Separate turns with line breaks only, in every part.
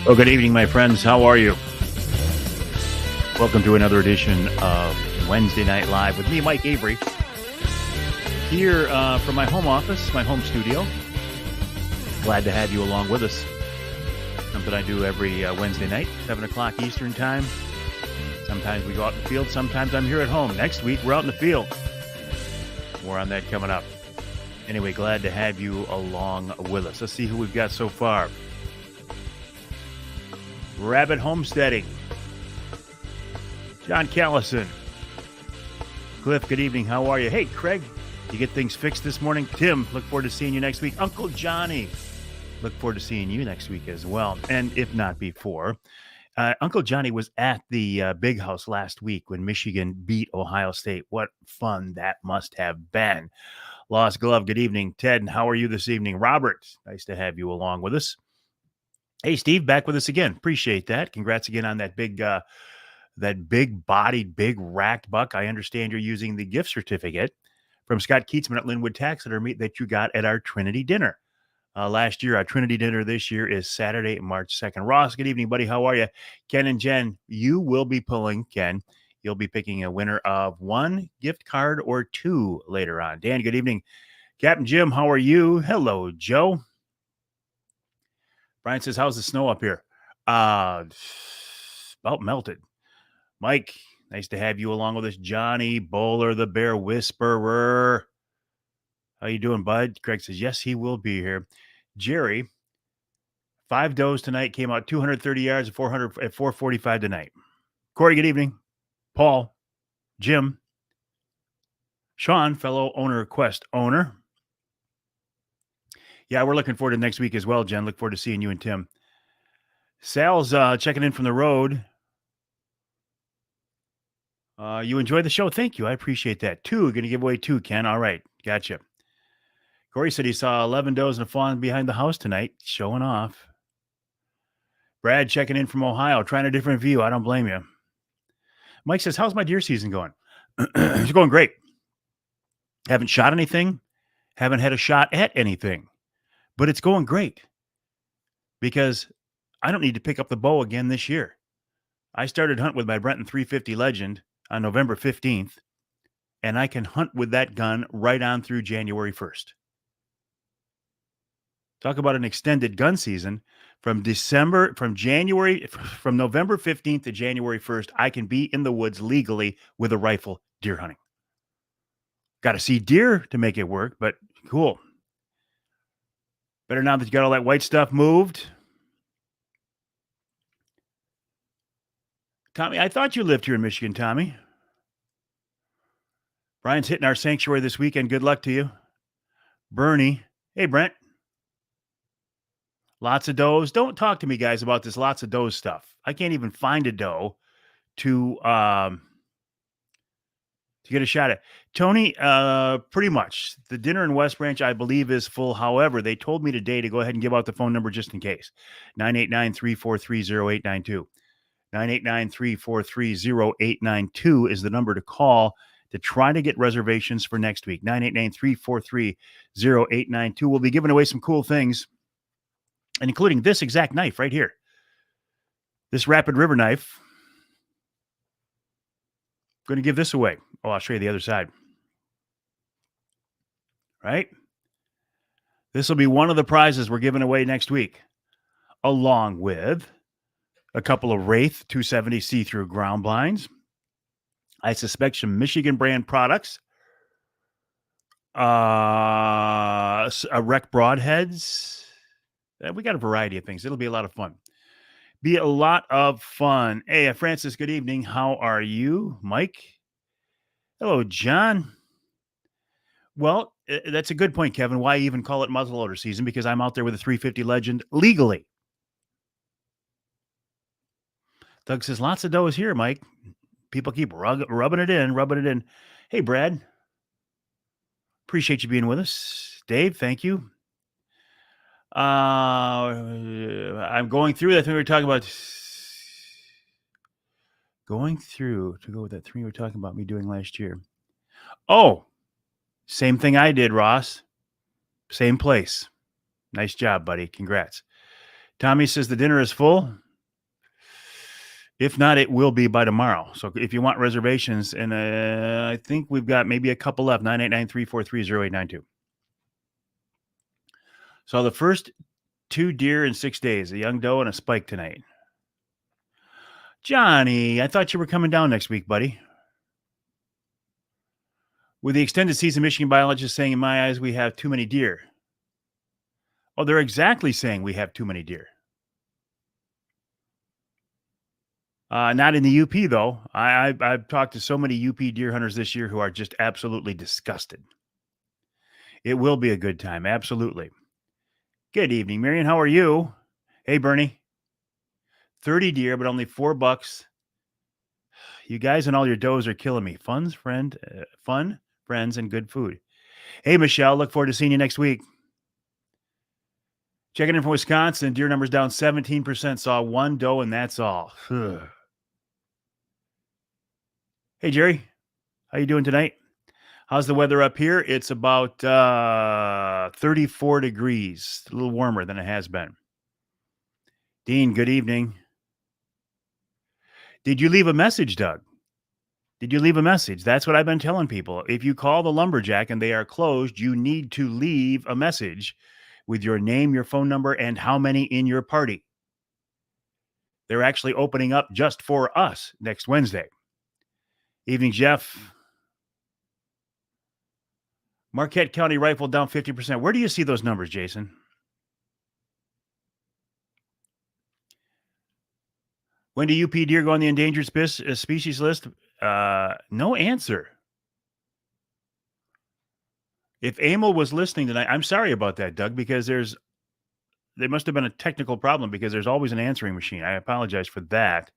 Well, good evening, my friends. How are you? Welcome to another edition of Wednesday Night Live with me, Mike Avery, here from my home office, my home studio. Glad to have you along with us. Something I do every Wednesday night, 7 o'clock Eastern Time. Sometimes we go out in the field. Sometimes I'm here at home. Next week, we're out in the field. More on that coming up. Anyway, glad to have you along with us. Let's see who we've got so far. Rabbit Homesteading. John Callison. Cliff, good evening. How are you? Hey, Craig, you get things fixed this morning? Tim, look forward to seeing you next week. Uncle Johnny, look forward to seeing you next week as well. And if not before, Uncle Johnny was at the Big House last week when Michigan beat Ohio State. What fun that must have been. Lost Glove, good evening. Ted, and how are you this evening? Robert, nice to have you along with us. Hey, Steve, back with us again. Appreciate that. Congrats again on that big-bodied, big racked buck. I understand you're using the gift certificate from Scott Keatsman at Linwood Taxidermy that you got at our Trinity dinner last year. Our Trinity dinner this year is Saturday, March 2nd. Ross, good evening, buddy. How are you? Ken and Jen, you will be pulling, Ken. You'll be picking a winner of one gift card or two later on. Dan, good evening. Captain Jim, how are you? Hello, Joe. Brian says, how's the snow up here? About melted. Mike, nice to have you along with us. Johnny Bowler, the Bear Whisperer. How you doing, bud? Craig says, yes, he will be here. Jerry, 5 does tonight, came out 230 yards at 445 tonight. Corey, good evening. Paul, Jim, Sean, fellow owner, Quest owner. Yeah, we're looking forward to next week as well, Jen. Look forward to seeing you and Tim. Sal's checking in from the road. You enjoyed the show? Thank you. I appreciate that. Going to give away 2, Ken. All right. Gotcha. Corey said he saw 11 does and a fawn behind the house tonight. Showing off. Brad checking in from Ohio, trying a different view. I don't blame you. Mike says, how's my deer season going? It's going great. Haven't shot anything. Haven't had a shot at anything. But it's going great because I don't need to pick up the bow again this year. I started hunting with my Brenton 350 Legend on November 15th, and I can hunt with that gun right on through January 1st. Talk about an extended gun season. From November 15th to January 1st, I can be in the woods legally with a rifle deer hunting. Got to see deer to make it work, but cool. Better now that you got all that white stuff moved. Tommy, I thought you lived here in Michigan, Tommy. Brian's hitting our sanctuary this weekend. Good luck to you. Bernie. Hey, Brent. Lots of does. Don't talk to me, guys, about this lots of does stuff. I can't even find a doe to get a shot at. Tony, pretty much. The dinner in West Branch, I believe, is full. However, they told me today to go ahead and give out the phone number just in case. 989-343-0892. 989-343-0892 is the number to call to try to get reservations for next week. 989-343-0892. We'll be giving away some cool things, and including this exact knife right here. This Rapid River knife. Going to give this away. Oh, I'll show you the other side. Right? This will be one of the prizes we're giving away next week, along with a couple of Wraith 270 see-through ground blinds. I suspect some Michigan brand products. A Rec broadheads. We got a variety of things. It'll be a lot of fun. Be a lot of fun. Hey, Francis, good evening. How are you? Mike? Hello, John. Well, that's a good point, Kevin. Why even call it muzzleloader season? Because I'm out there with a 350 Legend legally. Doug says, lots of does here, Mike. People keep rubbing it in. Hey, Brad. Appreciate you being with us. Dave, thank you. I'm going through that thing we were talking about. Going through to go with that thing we were talking about me doing last year. Oh, same thing I did, Ross. Same place. Nice job, buddy. Congrats. Tommy says the dinner is full. If not, it will be by tomorrow. So if you want reservations, and I think we've got maybe a couple left, 989-343-0892. So the first 2 deer in 6 days, a young doe and a spike tonight. Johnny, I thought you were coming down next week, buddy. With the extended season, Michigan biologists saying, in my eyes, we have too many deer. Oh, they're exactly saying we have too many deer. Not in the UP, though. I've talked to so many UP deer hunters this year who are just absolutely disgusted. It will be a good time. Absolutely. Good evening, Marion. How are you? Hey, Bernie. 30 deer, but only $4. You guys and all your does are killing me. Fun, friends, and good food. Hey, Michelle. Look forward to seeing you next week. Checking in from Wisconsin. Deer numbers down 17%. Saw 1 doe, and that's all. Hey, Jerry. How you doing tonight? How's the weather up here? It's about 34 degrees. A little warmer than it has been. Dean, good evening. Did you leave a message, Doug? Did you leave a message? That's what I've been telling people. If you call the LumberJack and they are closed, you need to leave a message with your name, your phone number, and how many in your party. They're actually opening up just for us next Wednesday. Evening, Jeff. Marquette County rifle down 50%. Where do you see those numbers, Jason? When do UP deer go on the endangered species list? No answer. If Emil was listening tonight, I'm sorry about that, Doug, because there must have been a technical problem because there's always an answering machine. I apologize for that.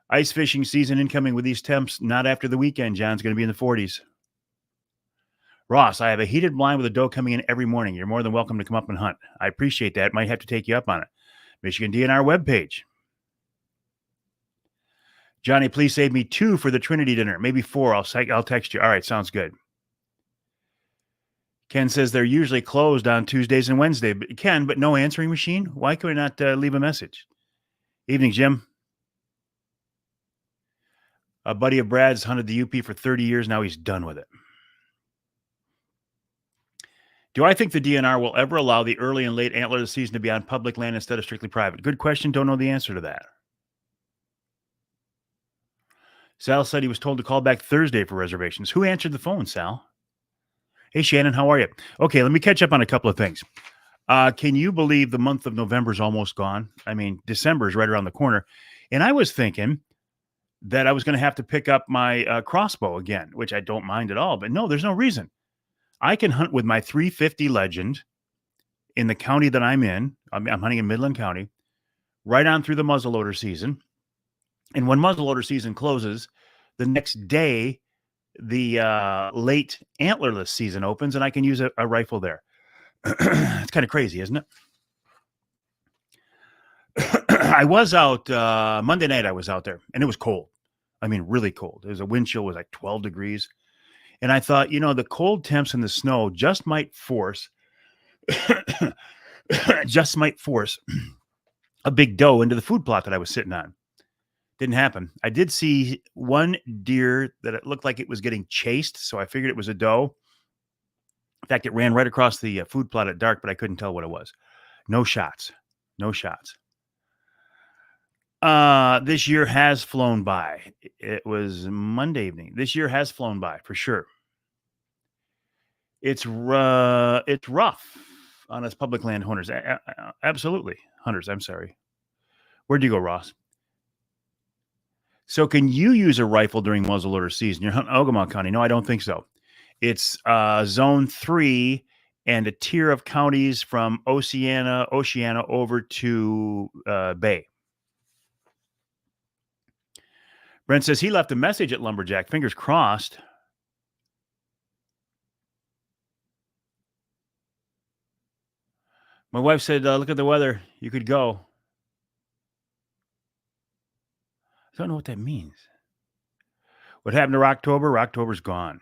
Ice fishing season incoming with these temps, not after the weekend, John's going to be in the 40s. Ross, I have a heated blind with a doe coming in every morning. You're more than welcome to come up and hunt. I appreciate that. Might have to take you up on it. Michigan DNR webpage. Johnny, please save me 2 for the Trinity dinner. Maybe 4. I'll text you. All right, sounds good. Ken says they're usually closed on Tuesdays and Wednesdays. Ken, but no answering machine? Why could we not leave a message? Evening, Jim. A buddy of Brad's hunted the UP for 30 years. Now he's done with it. Do I think the DNR will ever allow the early and late antler of the season to be on public land instead of strictly private? Good question. Don't know the answer to that. Sal said he was told to call back Thursday for reservations. Who answered the phone, Sal? Hey, Shannon, how are you? Okay, let me catch up on a couple of things. Can you believe the month of November is almost gone? I mean, December is right around the corner. And I was thinking that I was going to have to pick up my crossbow again, which I don't mind at all. But no, there's no reason. I can hunt with my 350 Legend in the county that I'm in. I'm hunting in Midland County, right on through the muzzleloader season. And when muzzleloader season closes, the next day, the late antlerless season opens, and I can use a rifle there. It's kind of crazy, isn't it? I was out Monday night. I was out there, and it was cold. I mean, really cold. There's a wind chill was like 12 degrees. And I thought, the cold temps and the snow just might force a big doe into the food plot that I was sitting on. Didn't happen. I did see one deer that it looked like it was getting chased, so I figured it was a doe. In fact, it ran right across the food plot at dark, but I couldn't tell what it was. No shots. This year has flown by. It was Monday evening. This year has flown by for sure. It's rough on us public land hunters. Absolutely. Hunters, I'm sorry. Where'd you go, Ross? So can you use a rifle during muzzleloader season? You're hunting Ogama County. No, I don't think so. It's zone 3 and a tier of counties from Oceana over to Bay. Brent says he left a message at LumberJack. Fingers crossed. My wife said, look at the weather. You could go. I don't know what that means. What happened to Rocktober? Rocktober's gone.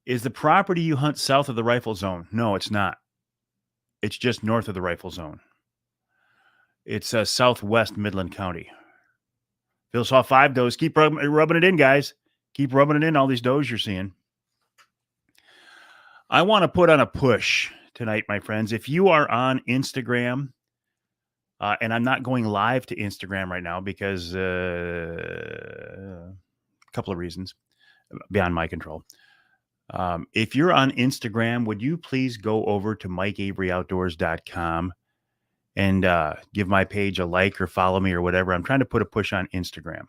Is the property you hunt south of the rifle zone? No, it's not. It's just north of the rifle zone. It's southwest Midland County. Phil saw 5 does. Keep rubbing it in, guys. Keep rubbing it in, all these does you're seeing. I want to put on a push tonight, my friends. If you are on Instagram, and I'm not going live to Instagram right now because a couple of reasons beyond my control. If you're on Instagram, would you please go over to MikeAveryOutdoors.com and give my page a like or follow me or whatever? I'm trying to put a push on Instagram.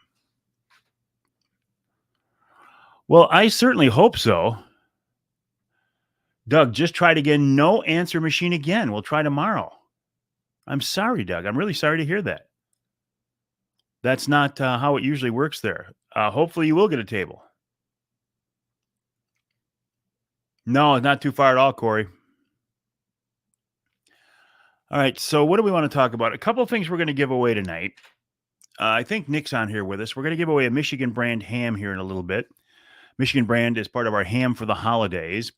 Well, I certainly hope so. Doug, just tried again. No answer machine again. We'll try tomorrow. I'm sorry, Doug. I'm really sorry to hear that. That's not how it usually works there. Hopefully you will get a table. No, not too far at all, Corey. All right, so what do we want to talk about? A couple of things we're going to give away tonight. I think Nick's on here with us. We're going to give away a Michigan brand ham here in a little bit. Michigan brand is part of our ham for the holidays.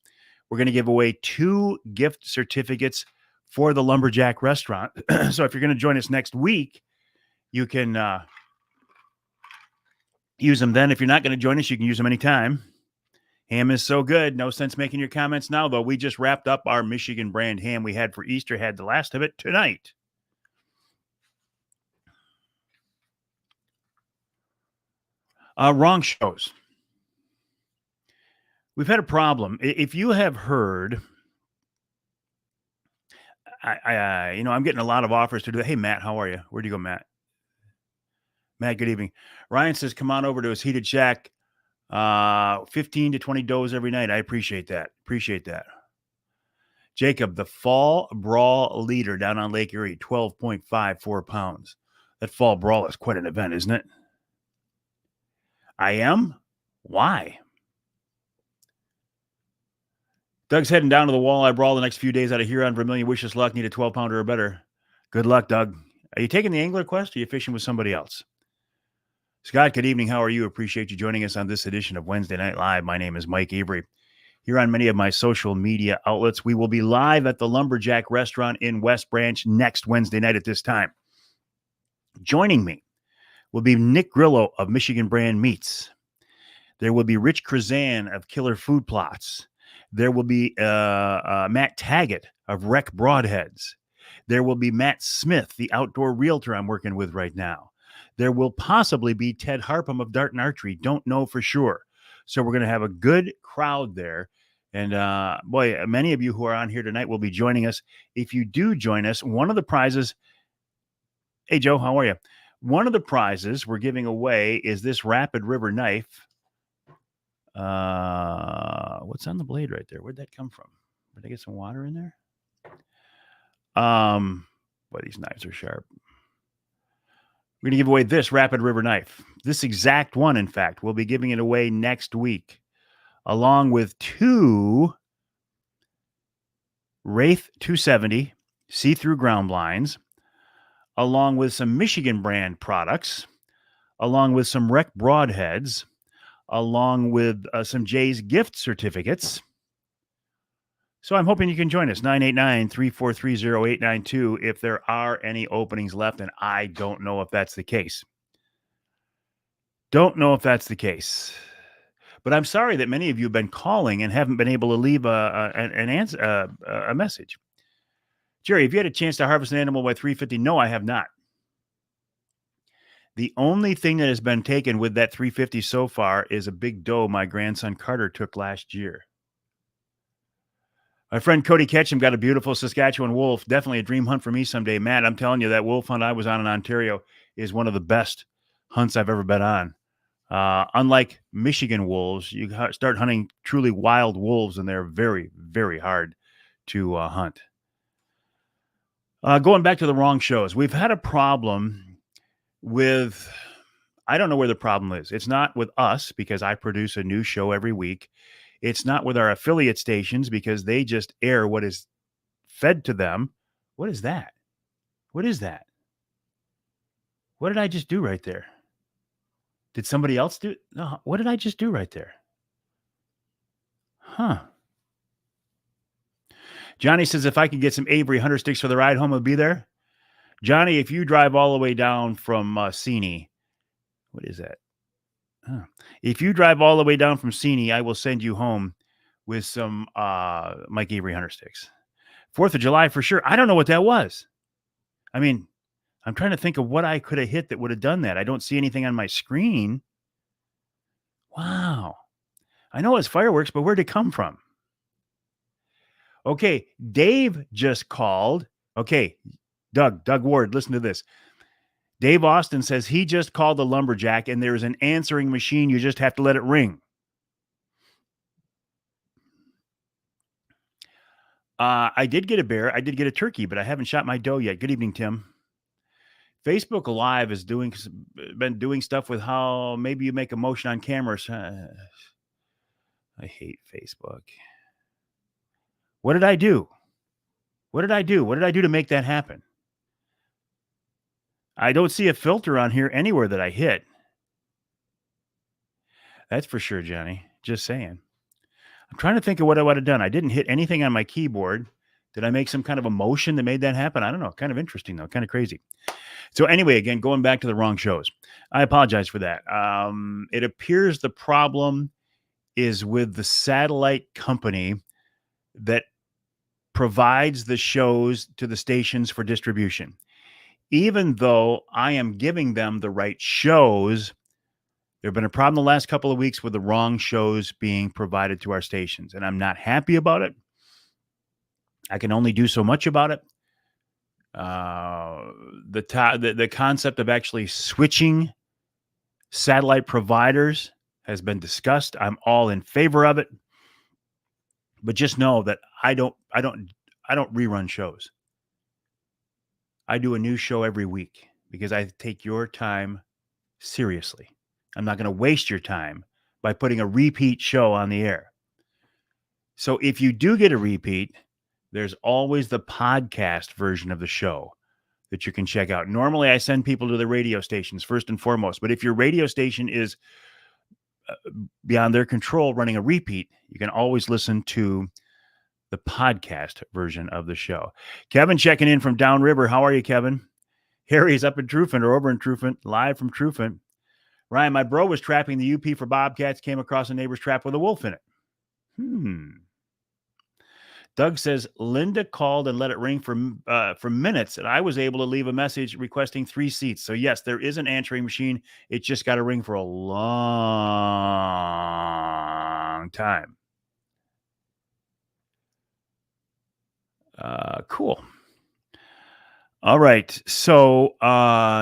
We're going to give away 2 gift certificates for the LumberJack restaurant. So if you're going to join us next week, you can use them then. If you're not going to join us, you can use them anytime. Ham is so good. No sense making your comments now, though. We just wrapped up our Michigan brand ham we had for Easter. Had the last of it tonight. Wrong shows. We've had a problem. If you have heard, I'm getting a lot of offers to do that. Hey, Matt, how are you? Where'd you go, Matt? Matt, good evening. Ryan says, come on over to his heated shack. 15 to 20 does every night. I appreciate that. Jacob, the Fall Brawl leader down on Lake Erie, 12.54 pounds. That Fall Brawl is quite an event, isn't it? I am? Why? Doug's heading down to the Walleye Brawl the next few days out of Huron. Vermilion, wish us luck. Need a 12-pounder or better. Good luck, Doug. Are you taking the angler quest or are you fishing with somebody else? Scott, good evening. How are you? Appreciate you joining us on this edition of Wednesday Night Live. My name is Mike Avery. Here on many of my social media outlets, we will be live at the LumberJack restaurant in West Branch next Wednesday night at this time. Joining me will be Nick Grillo of Michigan Brand Meats. There will be Rich Krazan of Killer Food Plots. There will be Matt Taggett of Rec Broadheads. There will be Matt Smith, the outdoor realtor I'm working with right now. There will possibly be Ted Harpham of Dart and Archery. Don't know for sure. So we're going to have a good crowd there. And boy, many of you who are on here tonight will be joining us. If you do join us, one of the prizes, hey, Joe, how are you? One of the prizes we're giving away is this Rapid River knife. What's on the blade right there? Where'd that come from? Did I get some water in there? Boy, these knives are sharp. We're going to give away this Rapid River knife. This exact one, in fact. We'll be giving it away next week, along with 2 Wraith 270 see-through ground blinds, along with some Michigan brand products, along with some Rec Broadheads, along with some Jay's gift certificates. So I'm hoping you can join us, 989-343-0892, if there are any openings left, and I don't know if that's the case. But I'm sorry that many of you have been calling and haven't been able to leave a message. Jerry, have you had a chance to harvest an animal by 350? No, I have not. The only thing that has been taken with that 350 so far is a big doe my grandson Carter took last year. My friend Cody Ketchum got a beautiful Saskatchewan wolf. Definitely a dream hunt for me someday. Matt, I'm telling you, that wolf hunt I was on in Ontario is one of the best hunts I've ever been on. Unlike Michigan wolves, you start hunting truly wild wolves, and they're very, very hard to hunt. Going back to the wrong shows, we've had a problem with, I don't know where the problem is. It's not with us because I produce a new show every week. It's not with our affiliate stations because they just air what is fed to them. What is that? What is that? What did I just do right there? Did somebody else do? No, what did I just do right there? Huh. Johnny says, if I could get some Avery Hunter sticks for the ride home, I'll be there. Johnny, if you drive all the way down from Seney, what is that? Huh. If you drive all the way down from Seney, I will send you home with some Mike Avery Hunter sticks. 4th of July for sure. I don't know what that was. I mean, I'm trying to think of what I could have hit that would have done that. I don't see anything on my screen. Wow. I know it's fireworks, but where'd it come from? Okay, Dave just called. Okay, Doug Ward, listen to this. Dave Austin says he just called the LumberJack and there's an answering machine. You just have to let it ring. I did get a bear. I did get a turkey, but I haven't shot my doe yet. Good evening, Tim. Facebook Live is been doing stuff with how maybe you make a motion on cameras. I hate Facebook. What did I do? What did I do? What did I do to make that happen? I don't see a filter on here anywhere that I hit. That's for sure, Johnny. Just saying. I'm trying to think of what I would have done. I didn't hit anything on my keyboard. Did I make some kind of a motion that made that happen? I don't know. Kind of interesting, though. Kind of crazy. So anyway, again, going back to the wrong shows. I apologize for that. It appears the problem is with the satellite company that provides the shows to the stations for distribution. Even though I am giving them the right shows, there have been a problem the last couple of weeks with the wrong shows being provided to our stations, and I'm not happy about it. I can only do so much about it. The concept of actually switching satellite providers has been discussed. I'm all in favor of it, but just know that I don't rerun shows. I do a new show every week because I take your time seriously. I'm not going to waste your time by putting a repeat show on the air. So if you do get a repeat, there's always the podcast version of the show that you can check out. Normally, I send people to the radio stations first and foremost. But if your radio station is beyond their control running a repeat, you can always listen to the podcast version of the show. Kevin checking in from downriver. How are you, Kevin? Harry's up in Trufant or over in Trufant, live from Trufant. Ryan, my bro was trapping the UP for bobcats, came across a neighbor's trap with a wolf in it. Doug says, Linda called and let it ring for minutes, and I was able to leave a message requesting 3 seats. So, yes, there is an answering machine. It just got to ring for a long time. Cool. All right. So,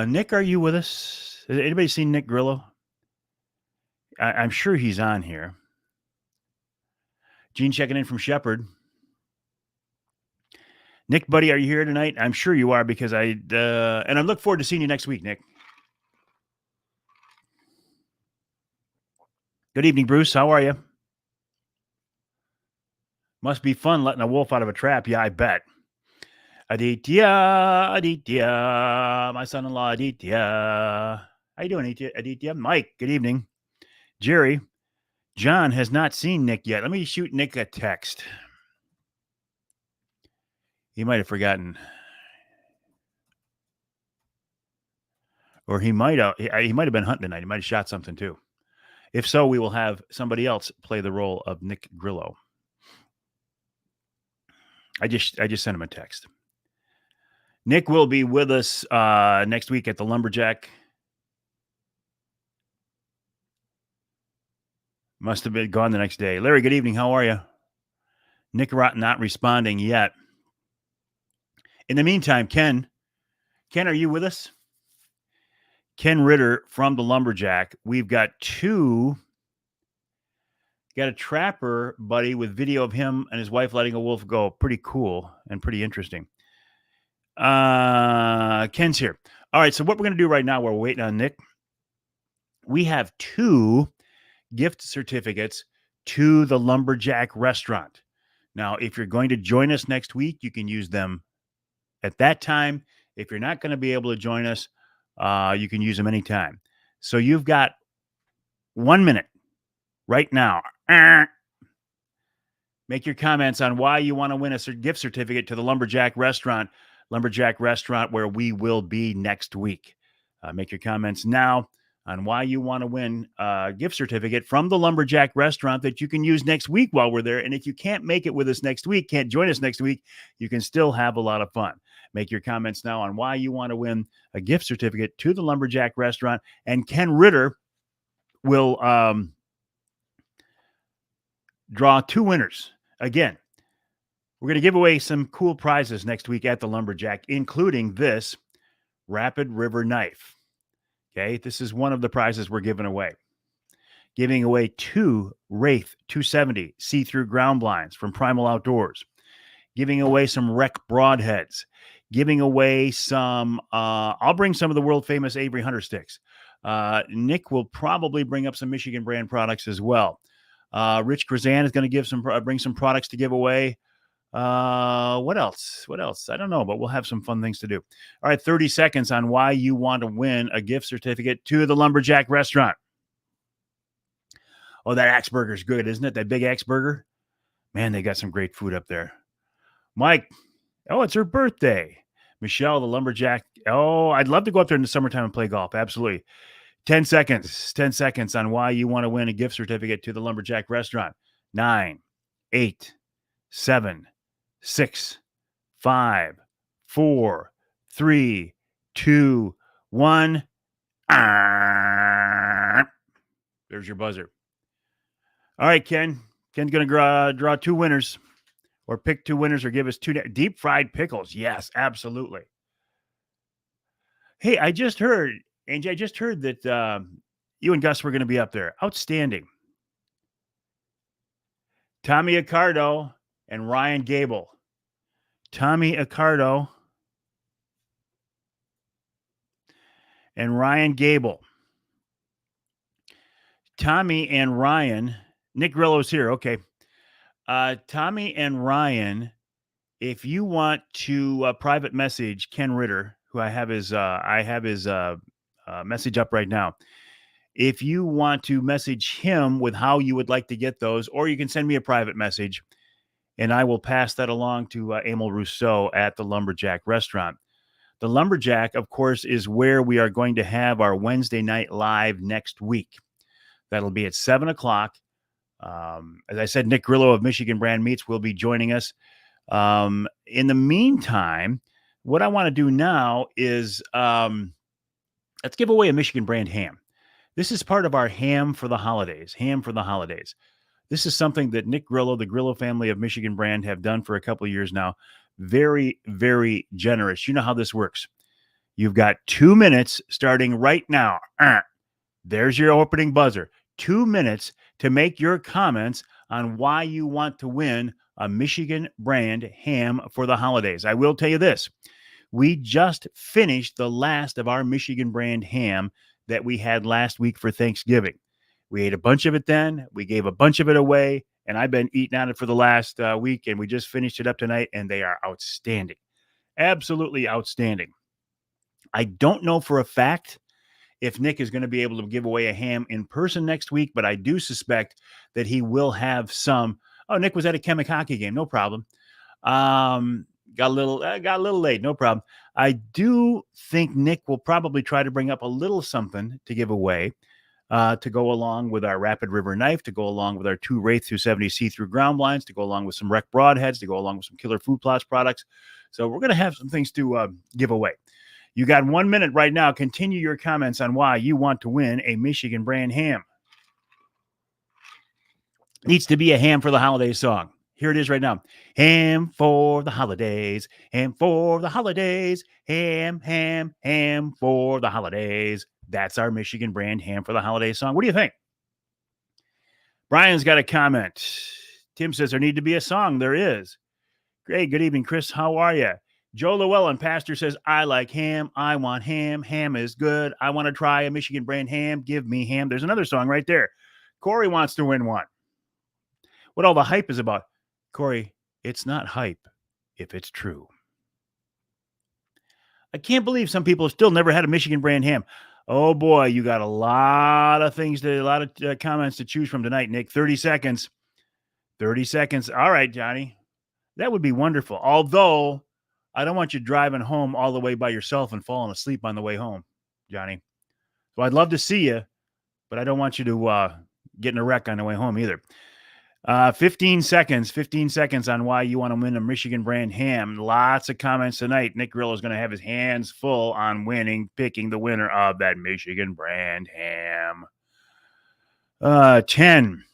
Nick, are you with us? Has anybody seen Nick Grillo? I'm sure he's on here. Gene checking in from Shepherd. Nick, buddy, are you here tonight? I'm sure you are because and I look forward to seeing you next week, Nick. Good evening, Bruce. How are you? Must be fun letting a wolf out of a trap. Yeah, I bet. Aditya, my son-in-law, Aditya. How you doing, Aditya? Mike, good evening. Jerry, John has not seen Nick yet. Let me shoot Nick a text. He might have forgotten. Or he might have been hunting tonight. He might have shot something too. If so, we will have somebody else play the role of Nick Grillo. I just sent him a text. Nick will be with us next week at the LumberJack. Must have been gone the next day. Larry, good evening. How are you? Nick not responding yet. In the meantime, Ken, are you with us? Ken Ritter from the LumberJack. We've got a trapper buddy with video of him and his wife letting a wolf go. Pretty cool and pretty interesting. Ken's here. All right, so what we're going to do right now, while we're waiting on Nick, we have 2 gift certificates to the LumberJack restaurant. Now, if you're going to join us next week, you can use them at that time. If you're not going to be able to join us, you can use them anytime. So you've got 1 minute right now Make your comments on why you want to win a gift certificate to the LumberJack restaurant, where we will be next week. Make your comments now on why you want to win a gift certificate from the LumberJack restaurant that you can use next week while we're there. And if you can't make it with us next week, can't join us next week, you can still have a lot of fun. Make your comments now on why you want to win a gift certificate to the LumberJack restaurant. And Ken Ritter will draw 2 winners. Again, we're going to give away some cool prizes next week at the LumberJack, including this Rapid River knife. Okay, this is one of the prizes we're giving away. Giving away 2 Wraith 270 see-through ground blinds from Primal Outdoors. Giving away some Rec broadheads. Giving away some, I'll bring some of the world-famous Avery Hunter sticks. Nick will probably bring up some Michigan brand products as well. Rich Grazan is going to bring some products to give away. What else? I don't know, but we'll have some fun things to do. All right, 30 seconds on why you want to win a gift certificate to the LumberJack restaurant. Oh, that Axe Burger's good, isn't it? That big Axe Burger. Man, they got some great food up there. Mike, oh, it's her birthday. Michelle, the LumberJack. Oh, I'd love to go up there in the summertime and play golf. Absolutely. 10 seconds on why you want to win a gift certificate to the LumberJack restaurant. 9, 8, 7, 6, 5, 4, 3, 2, 1. There's your buzzer. All right, Ken. Ken's going to draw 2 winners, or pick 2 winners, or give us 2 deep fried pickles. Yes, absolutely. Hey, I just heard, Angie, that you and Gus were going to be up there. Outstanding. Tommy Accardo and Ryan Gable. Tommy Accardo and Ryan Gable. Tommy and Ryan. Nick Grillo's here. Okay. Tommy and Ryan, if you want to private message Ken Ritter, who I have his message up right now. If you want to message him with how you would like to get those, or you can send me a private message, and I will pass that along to Emil Rousseau at the LumberJack restaurant. The LumberJack, of course, is where we are going to have our Wednesday night live next week. That'll be at 7 o'clock. As I said, Nick Grillo of Michigan Brand Meats will be joining us. In the meantime, what I want to do now is let's give away a Michigan brand ham. This is part of our ham for the holidays. This is something that Nick Grillo, the Grillo family of Michigan Brand, have done for a couple of years now. Very, very generous. You know how this works. You've got 2 minutes starting right now. There's your opening buzzer. 2 minutes to make your comments on why you want to win a Michigan Brand ham for the holidays. I will tell you this. We just finished the last of our Michigan Brand ham that we had last week for Thanksgiving. We ate a bunch of it then. We gave a bunch of it away, and I've been eating on it for the last week, and we just finished it up tonight, and they are outstanding. Absolutely outstanding. I don't know for a fact if Nick is going to be able to give away a ham in person next week, but I do suspect that he will have some. Oh, Nick was at a Chemic hockey game. No problem. Got a little late. No problem. I do think Nick will probably try to bring up a little something to give away to go along with our Rapid River knife, to go along with our 2 Wraith 270 see-through ground blinds, to go along with some Rec broadheads, to go along with some Killer Food Plots products. So we're going to have some things to give away. You got 1 minute right now. Continue your comments on why you want to win a Michigan Brand ham. Needs to be a ham for the holidays song. Here it is right now. Ham for the holidays. Ham for the holidays. Ham for the holidays. That's our Michigan Brand ham for the holidays song. What do you think? Brian's got a comment. Tim says there need to be a song. There is. Great. Good evening, Chris. How are you? Joe Llewellyn, pastor, says, I like ham. I want ham. Ham is good. I want to try a Michigan Brand ham. Give me ham. There's another song right there. Corey wants to win one. What all the hype is about. Corey, it's not hype if it's true. I can't believe some people have still never had a Michigan Brand ham. Oh, boy, you got a lot of comments to choose from tonight, Nick. 30 seconds. 30 seconds. All right, Johnny. That would be wonderful. Although I don't want you driving home all the way by yourself and falling asleep on the way home, Johnny. So I'd love to see you, but I don't want you to get in a wreck on the way home either. 15 seconds on why you want to win a Michigan brand ham. Lots of comments tonight. Nick Grillo is going to have his hands full on picking the winner of that Michigan brand ham. 10,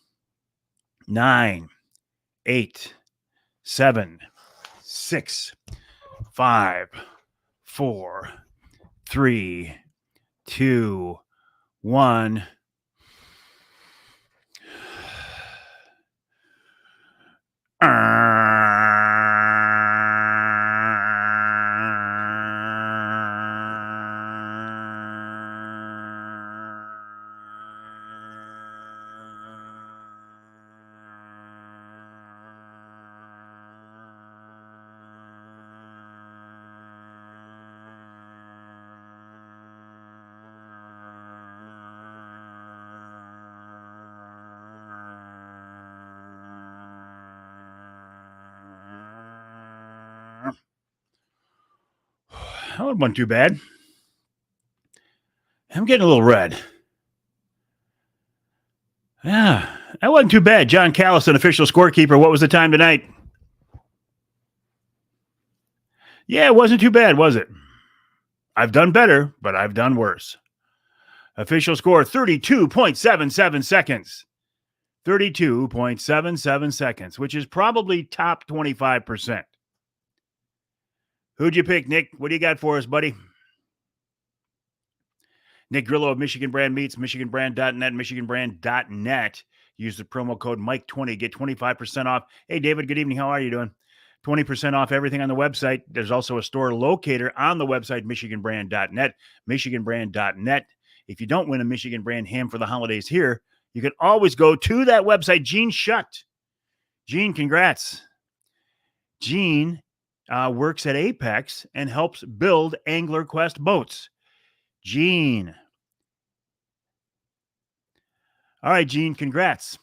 9, 8, 7, 6, 5, 4, 3, 2, 1. That wasn't too bad. I'm getting a little red. Yeah, that wasn't too bad. John Callison, official scorekeeper. What was the time tonight? Yeah, it wasn't too bad, was it? I've done better, but I've done worse. Official score, 32.77 seconds. 32.77 seconds, which is probably top 25%. Who'd you pick, Nick? What do you got for us, buddy? Nick Grillo of Michigan Brand Meats, michiganbrand.net, michiganbrand.net. Use the promo code Mike20. Get 25% off. Hey, David, good evening. How are you doing? 20% off everything on the website. There's also a store locator on the website, michiganbrand.net, michiganbrand.net. If you don't win a Michigan brand ham for the holidays here, you can always go to that website. Gene Shutt. Gene, congrats. Gene works at Apex and helps build Angler Quest boats. Gene. All right, Gene, congrats.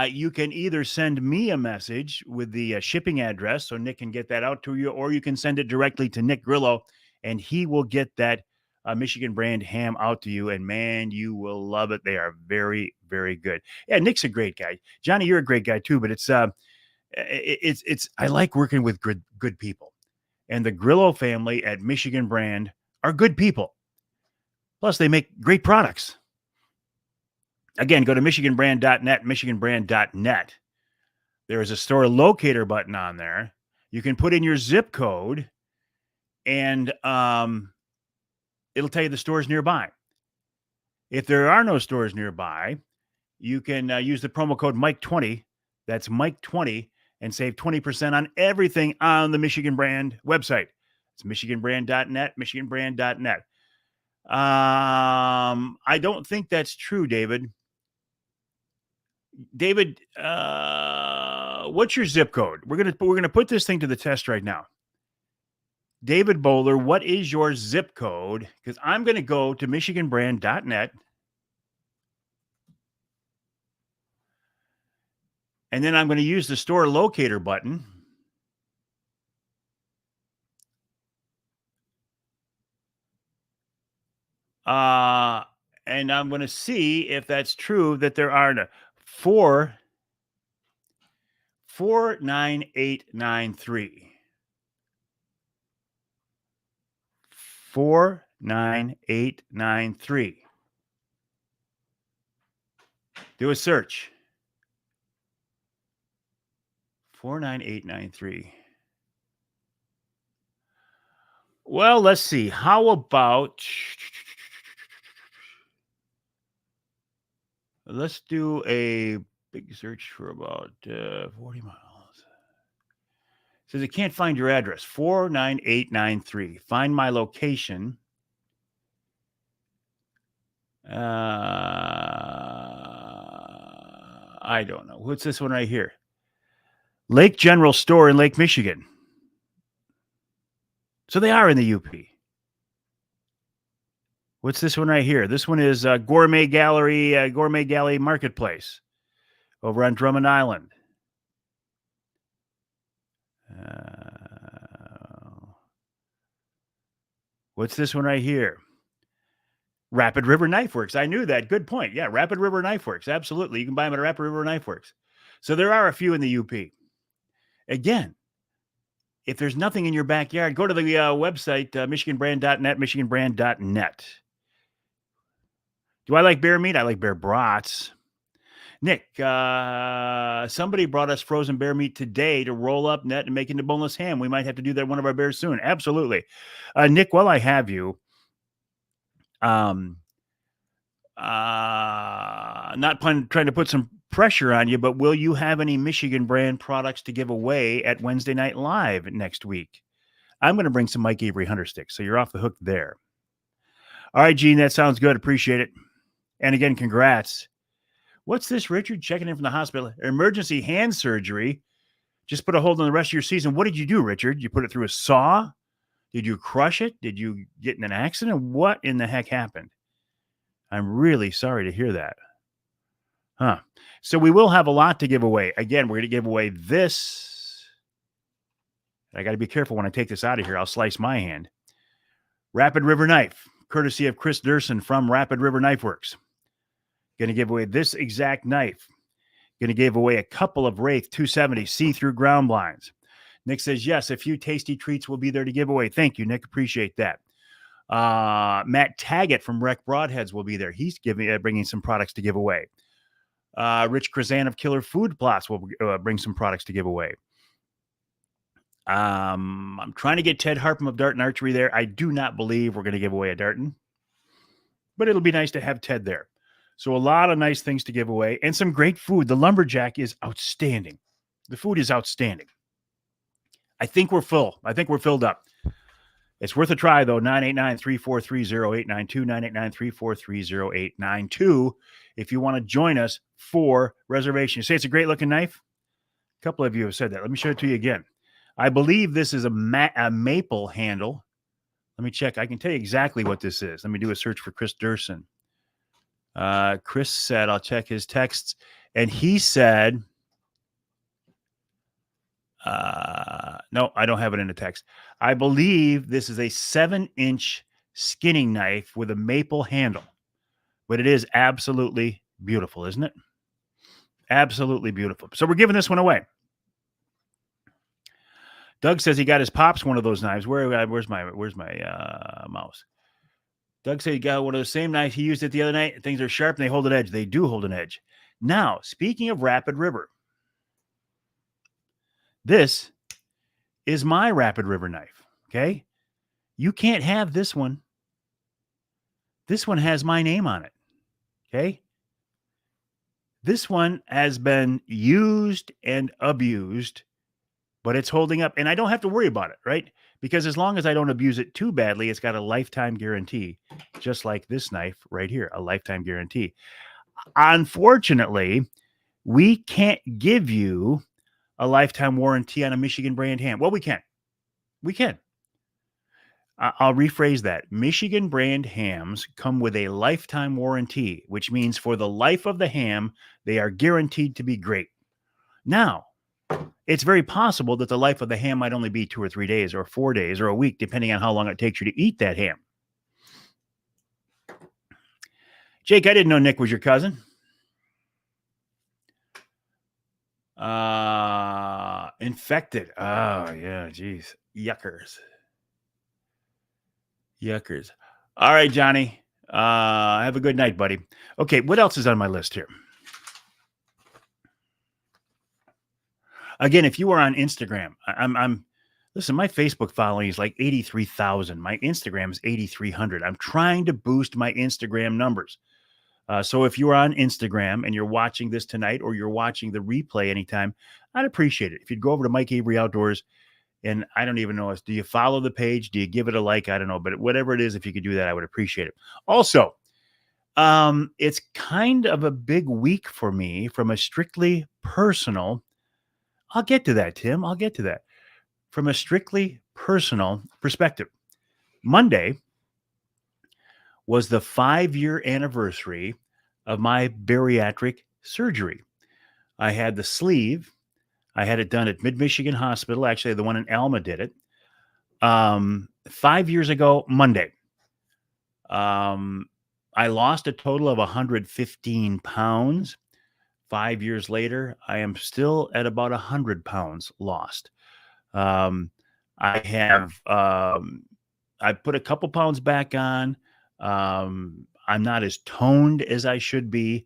You can either send me a message with the shipping address so Nick can get that out to you, or you can send it directly to Nick Grillo, and he will get that Michigan brand ham out to you. And man, you will love it. They are very, very good. Yeah, Nick's a great guy. Johnny, you're a great guy too. But it's I like working with good people, and the Grillo family at Michigan Brand are good people. Plus, they make great products. Again, go to michiganbrand.net, michiganbrand.net. There is a store locator button on there. You can put in your zip code, and it'll tell you the stores nearby. If there are no stores nearby, you can use the promo code Mike20. That's Mike20, and save 20% on everything on the Michigan Brand website. It's michiganbrand.net, michiganbrand.net. I don't think that's true, David. David, what's your zip code? We're gonna put this thing to the test right now. David Bowler, what is your zip code? Because I'm going to go to michiganbrand.net. And then I'm going to use the store locator button. And I'm going to see if that's true that there are 49893. 49893. Do a search. 49893. Well, let's see. How about let's do a big search for about 40 miles. It says it can't find your address. 49893. Find my location. I don't know. What's this one right here? Lake General Store in Lake Michigan. So they are in the UP. What's this one right here? This one is Gourmet Gallery Marketplace over on Drummond Island. What's this one right here? Rapid River Knife Works. I knew that. Good point. Yeah, Rapid River Knife Works. Absolutely. You can buy them at Rapid River Knife Works. So there are a few in the UP. Again, if there's nothing in your backyard, go to the website, michiganbrand.net, michiganbrand.net. Do I like bear meat? I like bear brats. Nick, somebody brought us frozen bear meat today to roll up, net, and make into boneless ham. We might have to do that one of our bears soon. Absolutely. Nick, while I have you, not trying to put some pressure on you, but will you have any Michigan brand products to give away at Wednesday Night Live next week? I'm going to bring some Mike Avery Hunter sticks, so you're off the hook there. All right, Gene, that sounds good. Appreciate it. And again, congrats. What's this, Richard? Checking in from the hospital. Emergency hand surgery. Just put a hold on the rest of your season. What did you do, Richard? You put it through a saw? Did you crush it? Did you get in an accident? What in the heck happened? I'm really sorry to hear that. Huh. So we will have a lot to give away. Again, we're going to give away this. I got to be careful when I take this out of here. I'll slice my hand. Rapid River Knife, courtesy of Chris Durson from Rapid River Knife Works. Going to give away this exact knife. Going to give away a couple of Wraith 270 see-through ground blinds. Nick says, yes, a few tasty treats will be there to give away. Thank you, Nick. Appreciate that. Matt Taggett from Rec Broadheads will be there. He's bringing some products to give away. Rich Krazan of Killer Food Plots will bring some products to give away. I'm trying to get Ted Harpham of Dart and Archery there. I do not believe we're going to give away a Darton, but it'll be nice to have Ted there. So a lot of nice things to give away and some great food. The LumberJack is outstanding. The food is outstanding. I think we're full. I think we're filled up. It's worth a try, though. 989-343-0892, 989-343-0892. If you want to join us for reservation. You say it's a great-looking knife? A couple of you have said that. Let me show it to you again. I believe this is a maple handle. Let me check. I can tell you exactly what this is. Let me do a search for Chris Durson. Chris said, I'll check his texts. And he said, no, I don't have it in the text. I believe this is a 7-inch skinning knife with a maple handle. But it is absolutely beautiful, isn't it? Absolutely beautiful. So we're giving this one away. Doug says he got his pops one of those knives. Where's my mouse? Doug said he got one of the same knives he used it the other night. Things are sharp and they hold an edge. They do hold an edge. Now, speaking of Rapid River, this is my Rapid River knife. Okay? You can't have this one. This one has my name on it. Okay? This one has been used and abused, but it's holding up. And I don't have to worry about it, right? Because as long as I don't abuse it too badly, it's got a lifetime guarantee, just like this knife right here, a lifetime guarantee. Unfortunately, we can't give you a lifetime warranty on a Michigan brand ham. Well, we can. We can. I'll rephrase that. Michigan brand hams come with a lifetime warranty, which means for the life of the ham, they are guaranteed to be great. Now, it's very possible that the life of the ham might only be 2 or 3 days or 4 days or a week, depending on how long it takes you to eat that ham. Jake, I didn't know Nick was your cousin. Infected. Oh, yeah, geez. Yuckers. All right, Johnny. Have a good night, buddy. Okay, what else is on my list here? Again, if you are on Instagram, listen, my Facebook following is like 83,000. My Instagram is 8,300. I'm trying to boost my Instagram numbers. So if you're on Instagram and you're watching this tonight or you're watching the replay anytime, I'd appreciate it. If you'd go over to Mike Avery Outdoors, and I don't even know, do you follow the page? Do you give it a like? I don't know, but whatever it is, if you could do that, I would appreciate it. Also, it's kind of a big week for me from a strictly personal. I'll get to that, Tim. I'll get to that. From a strictly personal perspective. Monday was the 5-year anniversary of my bariatric surgery. I had the sleeve, I had it done at Mid-Michigan Hospital. Actually, the one in Alma did it. 5 years ago, Monday. I lost a total of 115 pounds. 5 years later, I am still at about 100 pounds lost. Um, I have I put a couple pounds back on. I'm not as toned as I should be,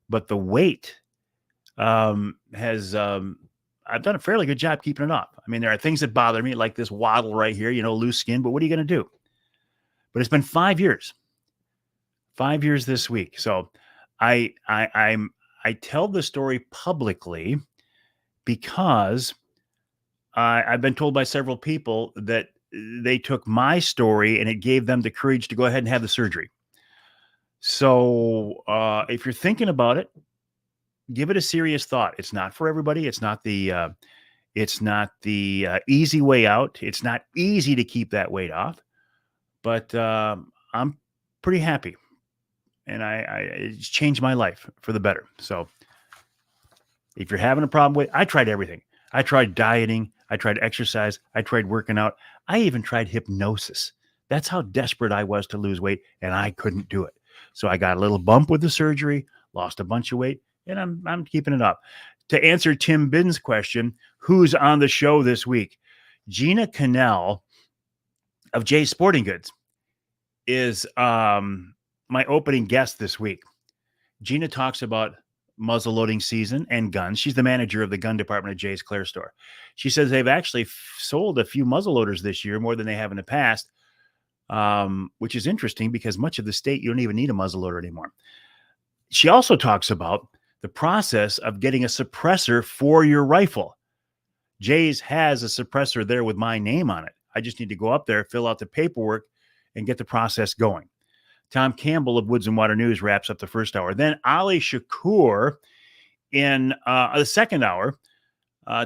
but the weight has I've done a fairly good job keeping it off. I mean, there are things that bother me, like this waddle right here, loose skin, but what are you going to do? But it's been 5 years. 5 years this week. So I tell the story publicly because I've been told by several people that they took my story and it gave them the courage to go ahead and have the surgery. So if you're thinking about it, give it a serious thought. It's not for everybody. It's not the easy way out. It's not easy to keep that weight off, but I'm pretty happy, and it's changed my life for the better. So if you're having a problem with, I tried everything. I tried dieting. I tried exercise. I tried working out. I even tried hypnosis. That's how desperate I was to lose weight, and I couldn't do it. So I got a little bump with the surgery, lost a bunch of weight, and I'm keeping it up. To answer Tim Binn's question, who's on the show this week? Gina Cannell of Jay's Sporting Goods is my opening guest this week. Gina talks about muzzle loading season and guns. She's the manager of the gun department at Jay's Clare store. She says they've actually sold a few muzzle loaders this year, more than they have in the past, which is interesting because much of the state, you don't even need a muzzle loader anymore. She also talks about the process of getting a suppressor for your rifle. Jay's has a suppressor there with my name on it. I just need to go up there, fill out the paperwork, and get the process going. Tom Campbell of Woods and Water News wraps up the first hour. Then Ali Shakur in the second hour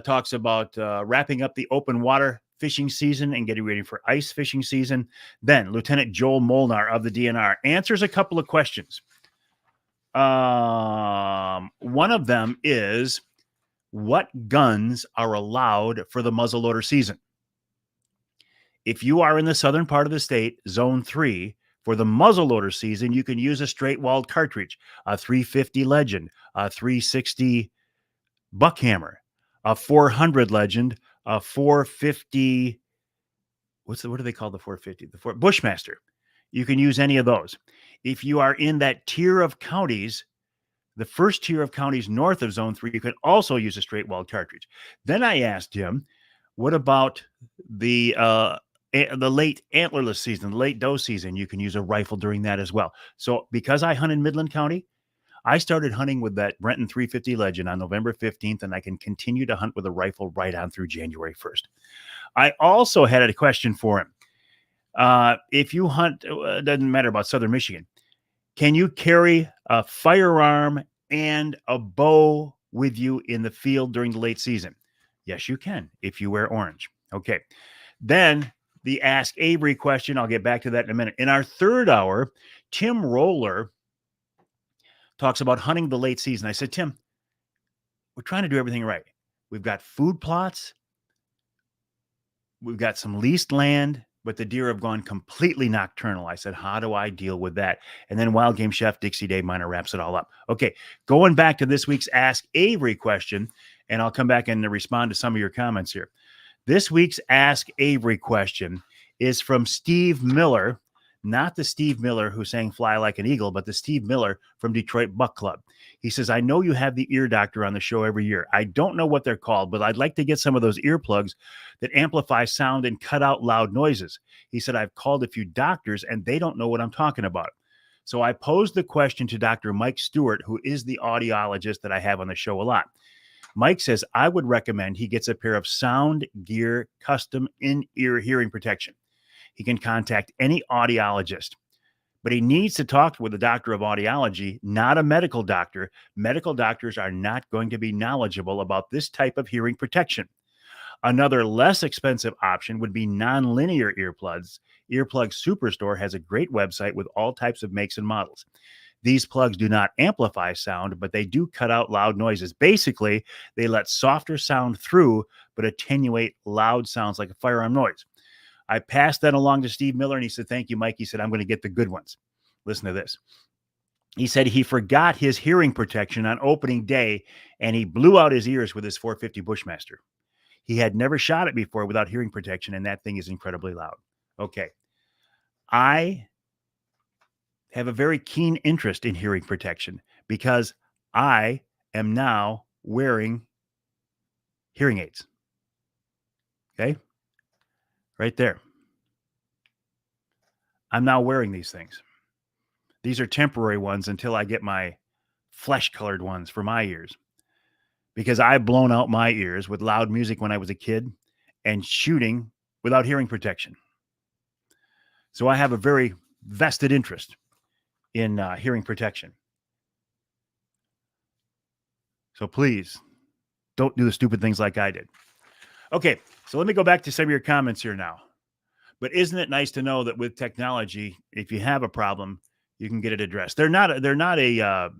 talks about wrapping up the open water fishing season and getting ready for ice fishing season. Then Lieutenant Joel Molnar of the DNR answers a couple of questions. One of them is, what guns are allowed for the muzzleloader season? If you are in the southern part of the state, Zone 3, for the muzzleloader season, you can use a straight-walled cartridge, a 350 Legend, a 360 Buckhammer, a 400 Legend, a 450. What do they call the 450? The Bushmaster. You can use any of those. If you are in that tier of counties, the first tier of counties north of Zone 3, you can also use a straight-walled cartridge. Then I asked him, what about the late antlerless season, the late doe season? You can use a rifle during that as well. So because I hunt in Midland County, I started hunting with that Brenton 350 Legend on November 15th, and I can continue to hunt with a rifle right on through January 1st. I also had a question for him. If you hunt, it doesn't matter about Southern Michigan, can you carry a firearm and a bow with you in the field during the late season? Yes, you can, if you wear orange. Okay. Then the Ask Avery question, I'll get back to that in a minute. In our third hour, Tim Roller talks about hunting the late season. I said, Tim, we're trying to do everything right. We've got food plots. We've got some leased land, but the deer have gone completely nocturnal. I said, how do I deal with that? And then Wild Game Chef Dixie Dave Miner wraps it all up. Okay, going back to this week's Ask Avery question, and I'll come back and respond to some of your comments here. This week's Ask Avery question is from Steve Miller, not the Steve Miller who sang Fly Like an Eagle, but the Steve Miller from Detroit Buck Club. He says, I know you have the ear doctor on the show every year. I don't know what they're called, but I'd like to get some of those earplugs that amplify sound and cut out loud noises. He said, I've called a few doctors and they don't know what I'm talking about. So I posed the question to Dr. Mike Stewart, who is the audiologist that I have on the show a lot. Mike says, I would recommend he gets a pair of Sound Gear custom in-ear hearing protection. He can contact any audiologist, but he needs to talk with a doctor of audiology, not a medical doctor. Medical doctors are not going to be knowledgeable about this type of hearing protection. Another less expensive option would be nonlinear earplugs. Earplug Superstore has a great website with all types of makes and models. These plugs do not amplify sound, but they do cut out loud noises. Basically, they let softer sound through, but attenuate loud sounds like a firearm noise. I passed that along to Steve Miller, and he said, "Thank you, Mike." He said, "I'm going to get the good ones." Listen to this. He said he forgot his hearing protection on opening day, and he blew out his ears with his 450 Bushmaster. He had never shot it before without hearing protection, and that thing is incredibly loud. Okay. I have a very keen interest in hearing protection because I am now wearing hearing aids. Okay. Right there. I'm now wearing these things. These are temporary ones until I get my flesh colored ones for my ears, because I've blown out my ears with loud music when I was a kid and shooting without hearing protection. So I have a very vested interest in hearing protection. So please don't do the stupid things like I did. Okay, so let me go back to some of your comments here now. But isn't it nice to know that with technology, if you have a problem, you can get it addressed? They're not a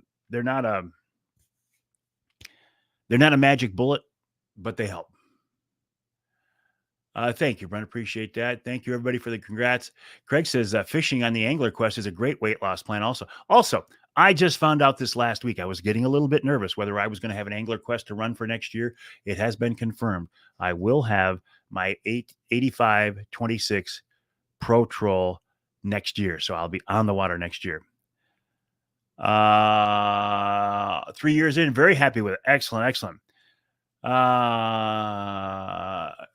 magic bullet, but they help. Thank you, Brent. Appreciate that. Thank you, everybody, for the congrats. Craig says fishing on the Angler Quest is a great weight loss plan. Also, I just found out this last week. I was getting a little bit nervous whether I was going to have an Angler Quest to run for next year. It has been confirmed. I will have my 85-26 Pro Troll next year, so I'll be on the water next year. 3 years in, very happy with it. Excellent.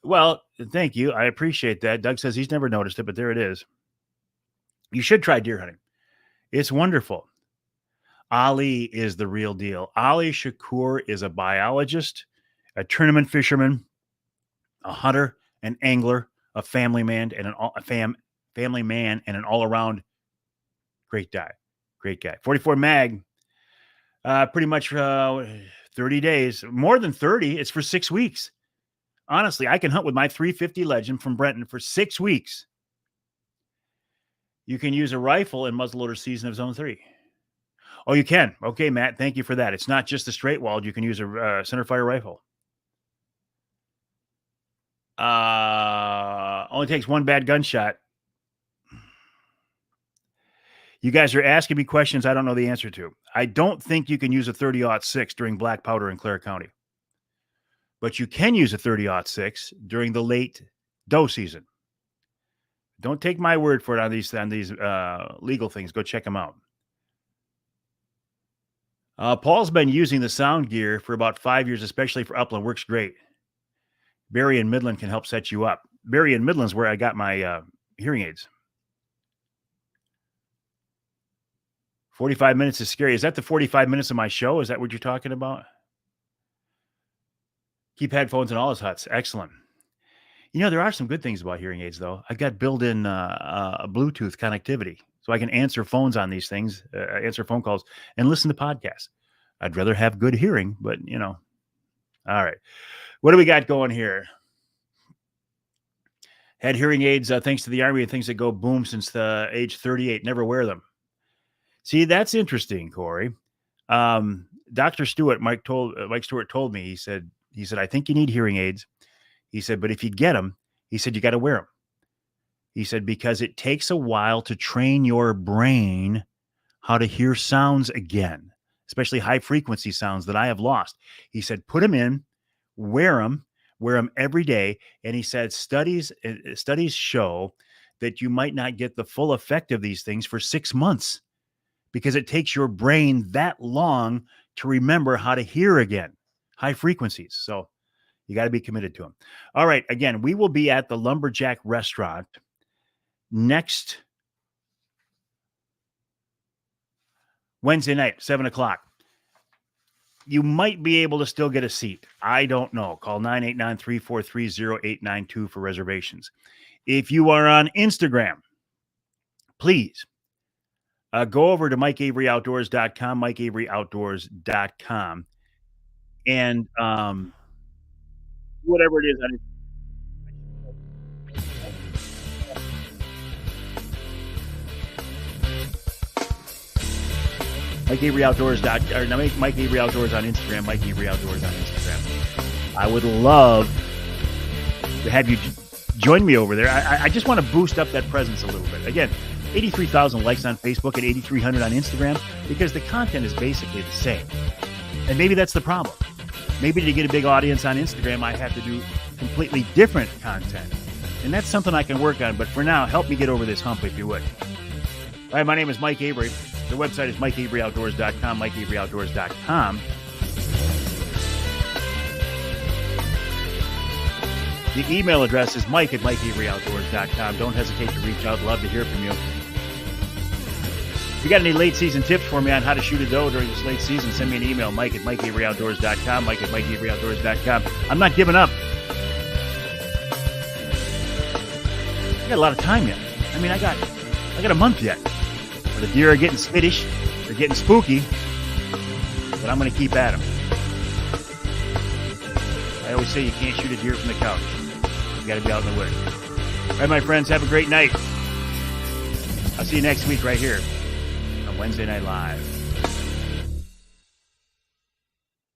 Well, thank you. I appreciate that. Doug says he's never noticed it, but there it is. You should try deer hunting. It's wonderful. Ali is the real deal. Ali Shakur is a biologist, a tournament fisherman, a hunter, an angler, a family man, and an all-around great guy. 44 mag. Pretty much 30 days, more than 30. It's for 6 weeks. Honestly, I can hunt with my 350 Legend from Brenton for 6 weeks. You can use a rifle in muzzleloader season of Zone 3. Oh, you can. Okay, Matt, thank you for that. It's not just a straight walled. You can use a centerfire rifle. Only takes one bad gunshot. You guys are asking me questions I don't know the answer to. I don't think you can use a 30-06 during black powder in Clare County. But you can use a 30-06 during the late doe season. Don't take my word for it on these legal things. Go check them out. Paul's been using the sound gear for about 5 years, especially for upland. Works great. Barry in Midland can help set you up. Barry in Midland's where I got my hearing aids. 45 minutes is scary. Is that the 45 minutes of my show? Is that what you're talking about? Keep headphones in all his huts. Excellent. You know, there are some good things about hearing aids, though. I've got built-in Bluetooth connectivity, so I can answer phones on these things, answer phone calls, and listen to podcasts. I'd rather have good hearing, but, you know. All right. What do we got going here? Had hearing aids thanks to the Army and things that go boom since the age 38. Never wear them. See, that's interesting, Corey. Dr. Stewart, Mike Stewart told me, he said, I think you need hearing aids. He said, but if you get them, he said, you got to wear them. He said, because it takes a while to train your brain how to hear sounds again, especially high frequency sounds that I have lost. He said, put them in, wear them every day. And he said, studies show that you might not get the full effect of these things for 6 months because it takes your brain that long to remember how to hear again, high frequencies. So you got to be committed to them. All right. Again, we will be at the LumberJack restaurant next Wednesday night, 7:00. You might be able to still get a seat. I don't know. Call 989-343-0892 for reservations. If you are on Instagram, please go over to MikeAveryOutdoors.com, MikeAveryOutdoors.com, and whatever it is. Mike Avery Outdoors. Mike Avery Outdoors on Instagram. Mike Avery Outdoors on Instagram. I would love to have you join me over there. I just want to boost up that presence a little bit. Again, 83,000 likes on Facebook and 8,300 on Instagram because the content is basically the same. And maybe that's the problem. Maybe to get a big audience on Instagram, I have to do completely different content. And that's something I can work on. But for now, help me get over this hump, if you would. All right, my name is Mike Avery. The website is MikeAveryOutdoors.com, MikeAveryOutdoors.com. The email address is mike@MikeAveryOutdoors.com. Don't hesitate to reach out. Love to hear from you. If you got any late season tips for me on how to shoot a doe during this late season, send me an email, Mike@MikeAveryOutdoors.com, Mike@MikeAveryOutdoors.com. I'm not giving up. I got a lot of time yet. I mean, I got a month yet. The deer are getting skittish. They're getting spooky. But I'm going to keep at them. I always say you can't shoot a deer from the couch. You got to be out in the woods. All right, my friends, have a great night. I'll see you next week right here on Wednesday Night Live.